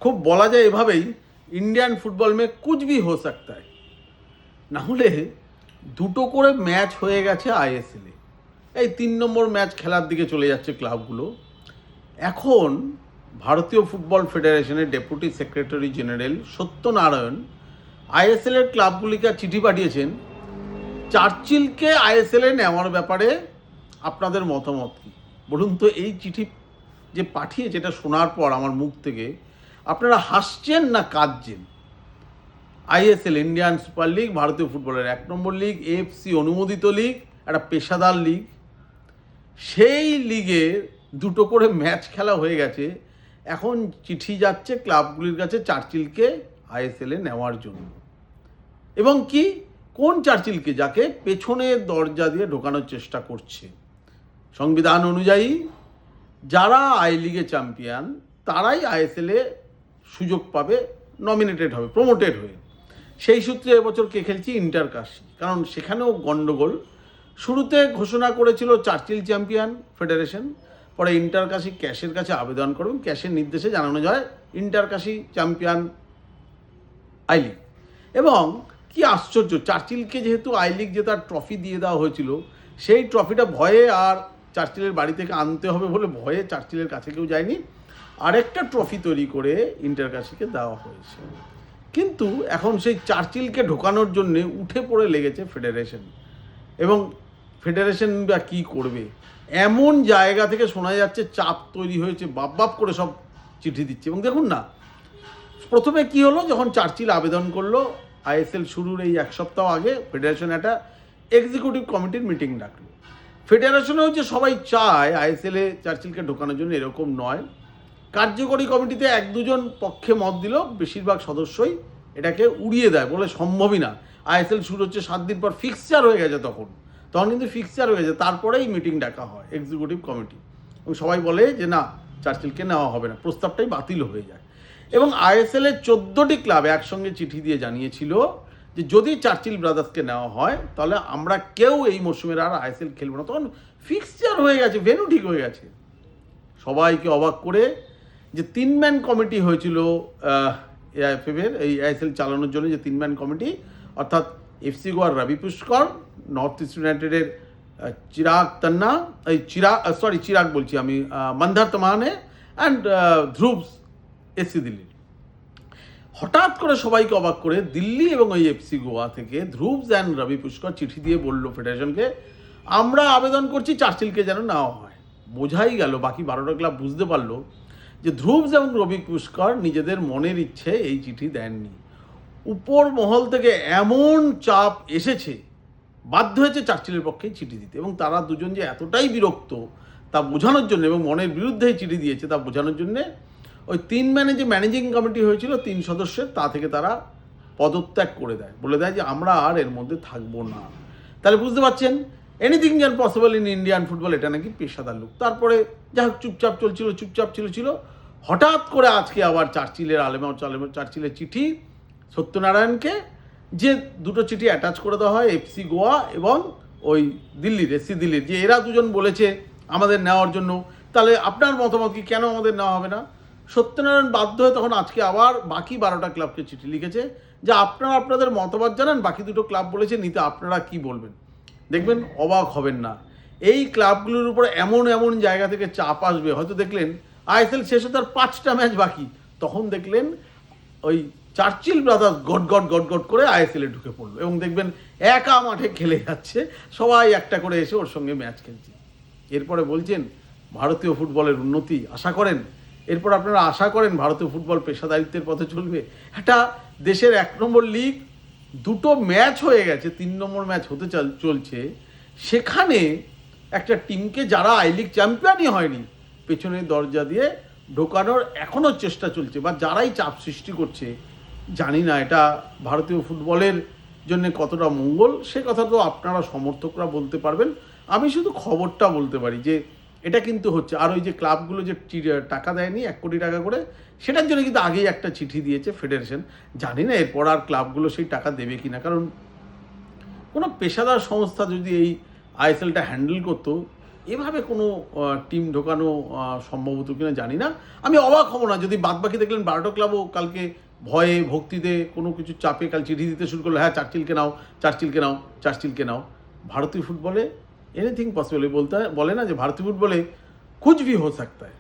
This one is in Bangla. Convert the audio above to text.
খুব বলা যায় এভাবেই, ইন্ডিয়ান ফুটবল মে কুছ ভি হো সকতা হ্যায়। না হলে দুটো করে ম্যাচ হয়ে গেছে আইএসএলে, এই 3 নম্বর ম্যাচ খেলার দিকে চলে যাচ্ছে ক্লাবগুলো। এখন ভারতীয় ফুটবল ফেডারেশনের ডেপুটি সেক্রেটারি জেনারেল সত্যনারায়ণ আইএসএলের ক্লাবগুলিকে চিঠি পাঠিয়েছেন, চার্চিলকে আইএসএলে নেওয়ার ব্যাপারে আপনাদের মতামত কী বলুন তো। এই চিঠি যে পাঠিয়েছে এটা শোনার পর আমার মুখ থেকে আপনারা হাসছেন না কাঁদছেন? আইএসএল, ইন্ডিয়ান সুপার লিগ, ভারতীয় ফুটবলের 1 নম্বর লিগ, এএফসি অনুমোদিত লিগ, একটা পেশাদার লিগ। সেই লিগে দুটো করে ম্যাচ খেলা হয়ে গেছে, এখন চিঠি যাচ্ছে ক্লাবগুলির কাছে চার্চিলকে আইএসএলে নেওয়ার জন্য। এবং কি, কোন চার্চিলকে? যাকে পেছনের দরজা দিয়ে ঢোকানোর চেষ্টা করছে। সংবিধান অনুযায়ী যারা আই লিগে চ্যাম্পিয়ন তারাই আইএসএলে সুযোগ পাবে, নমিনেটেড হবে, প্রমোটেড হয়ে। সেই সূত্রে এবছর কে খেলছি? ইন্টার কাশি। কারণ সেখানেও গণ্ডগোল। শুরুতে ঘোষণা করেছিল চার্চিল চ্যাম্পিয়ন ফেডারেশন, পরে ইন্টার কাশি ক্যাশের কাছে আবেদন করবেন, ক্যাশের নির্দেশে জানানো যায় inter Kashi champion I league. এবং কি আশ্চর্য, চার্চিলকে যেহেতু আই লিগ যে তার ট্রফি দিয়ে দেওয়া হয়েছিল, সেই ট্রফিটা ভয়ে আর চার্চিলের বাড়ি থেকে আনতে হবে বলে ভয়ে চার্চিলের কাছে কেউ যায়নি, আরেকটা ট্রফি তৈরি করে ইন্টার কাশিকে দেওয়া হয়েছে। কিন্তু এখন সেই চার্চিলকে ঢোকানোর জন্য উঠে পড়ে লেগেছে ফেডারেশন। এবং ফেডারেশন বা কী করবে, এমন জায়গা থেকে শোনা যাচ্ছে চাপ তৈরি হয়েছে, বাপ করে সব চিঠি দিচ্ছে। এবং দেখুন না, প্রথমে কি হলো, যখন চার্চিল আবেদন করলো, আইএসএল শুরুর এই 1 সপ্তাহ আগে ফেডারেশন একটা এক্সিকিউটিভ কমিটির মিটিং ডাকলো। ফেডারেশনেও যে সবাই চায় আইএসএলে চার্চিলকে ঢোকানোর জন্য এরকম নয়, কার্যকরী কমিটিতে 1-2 পক্ষে মত দিল, বেশিরভাগ সদস্যই এটাকে উড়িয়ে দেয়, বলে সম্ভবই না। আইএসএল শুরু হচ্ছে 7 দিন পর, ফিক্সচার হয়ে গেছে তখন কিন্তু ফিক্সচার হয়ে গেছে, তারপরেই মিটিং ডাকা হয় এক্সিকিউটিভ কমিটি, এবং সবাই বলে যে না, চার্চিলকে নেওয়া হবে না, প্রস্তাবটাই বাতিল হয়ে যায়। এবং আইএসএলের 14টি ক্লাব একসঙ্গে চিঠি দিয়ে জানিয়েছিল যে যদি চার্চিল ব্রাদার্সকে নেওয়া হয় তাহলে আমরা কেউ এই মরশুমের আর আইএসএল খেলবো না। তখন ফিক্সচার হয়ে গেছে, ভেন্যু ঠিক হয়ে গেছে। সবাইকে অবাক করে যে 3 ম্যান কমিটি হয়েছিল এআইএফএফের এই আইএসএল চালানোর জন্য, যে 3 ম্যান কমিটি, অর্থাৎ এফসি গোয়ার রবি পুষ্কর, নর্থ ইস্ট ইউনাইটেডের মন্ধার তমানে অ্যান্ড ধ্রুবস এসি দিল্লির। হঠাৎ করে সবাইকে অবাক করে দিল্লি এবং ওই এফসি গোয়া থেকে ধ্রুবস অ্যান্ড রবি পুষ্কর চিঠি দিয়ে বলল ফেডারেশনকে, আমরা আবেদন করছি চার্চিলকে যেন নেওয়া হয়। বোঝাই গেল, বাকি 12টা ক্লাব বুঝতে পারলো যে ধ্রুবস এবং রবি পুষ্কর নিজেদের মনের ইচ্ছে এই চিঠি দেননি। উপর মহল থেকে এমন চাপ এসেছে, বাধ্য হয়েছে চার্চিলের পক্ষেই চিঠি দিতে। এবং তারা দুজন যে এতটাই বিরক্ত তা বোঝানোর জন্য, এবং মনের বিরুদ্ধেই চিঠি দিয়েছে তা বোঝানোর জন্যে, ওই 3 ম্যানে যে ম্যানেজিং কমিটি হয়েছিল 3 সদস্যের, তা থেকে তারা পদত্যাগ করে দেয়, বলে দেয় যে আমরা আর এর মধ্যে থাকবো না। তাহলে বুঝতে পারছেন, anything can possible in Indian football, এটা নাকি পেশাদার লোক। তারপরে যা হোক চুপচাপ ছিল। হঠাৎ করে আজকে আবার চার্চিলের চিঠি সত্যনারায়ণকে, যে দুটো চিঠি অ্যাটাচ করে দেওয়া হয় এফসি গোয়া এবং ওই দিল্লির এসি দিল্লির, যে এরা দুজন বলেছে আমাদের নেওয়ার জন্য। তাহলে আপনার মতামত কি, কেন আমাদের নেওয়া হবে না? সত্যনারায়ণ বাধ্য হয়ে তখন আজকে আবার বাকি 12টা ক্লাবকে চিঠি লিখেছে যে আপনারা আপনাদের মতামত জানান, বাকি দুটো ক্লাব বলেছে নিতে, আপনারা কি বলবেন। দেখবেন অবাক হবেন না, এই ক্লাবগুলোর উপর এমন জায়গা থেকে চাপ আসবে। হয়তো দেখলেন আইএসএল শেষে তার 5টা ম্যাচ বাকি, তখন দেখলেন ওই চার্চিল ব্রাদার্স গট করে আইএসএলে ঢুকে পড়লো, এবং দেখবেন একা মাঠে খেলে যাচ্ছে, সবাই একটা করে এসে ওর সঙ্গে ম্যাচ খেলছে। এরপরে বলছেন ভারতীয় ফুটবলের উন্নতি আশা করেন, এরপর আপনারা আশা করেন ভারতীয় ফুটবল পেশাদারিত্বের পথে চলবে। একটা দেশের 1 নম্বর লিগ, 2টো ম্যাচ হয়ে গেছে, 3 নম্বর ম্যাচ হতে চলছে, সেখানে একটা টিমকে যারা আই লিগ চ্যাম্পিয়নই হয়নি পেছনের দরজা দিয়ে ঢোকানোর এখনও চেষ্টা চলছে, বা যারাই চাপ সৃষ্টি করছে, জানি না এটা ভারতীয় ফুটবলের জন্য কতটা মঙ্গল, সে কথা তো আপনারা সমর্থকরা বলতে পারবেন। আমি শুধু খবরটা বলতে পারি যে এটা কিন্তু হচ্ছে। আর ওই যে ক্লাবগুলো যে টাকা দেয়নি 1 কোটি টাকা করে, সেটার জন্য কিন্তু আগেই একটা চিঠি দিয়েছে ফেডারেশন। জানি না এরপর আর ক্লাবগুলো সেই টাকা দেবে কি না, কারণ কোনো পেশাদার সংস্থা যদি এই আইএসএলটা হ্যান্ডেল করতো, এভাবে কোনো টিম ঢোকানো সম্ভবত কিনা জানি না। আমি অবাক হব না যদি বাদবাকি দেখলেন 12টা ক্লাবও কালকে ভয়ে ভক্তিতে কোনো কিছু চাপে কাল চিঠি দিতে শুরু করলো, হ্যাঁ চার্চিলকে নাও, চার্চিলকে নাও, চার্চিলকে নাও। ভারতীয় ফুটবলে এনিথিং পসিবল বলে না যে ভারতীয় ফুটবলে কুছ ভি হো সকতা হ্যায়।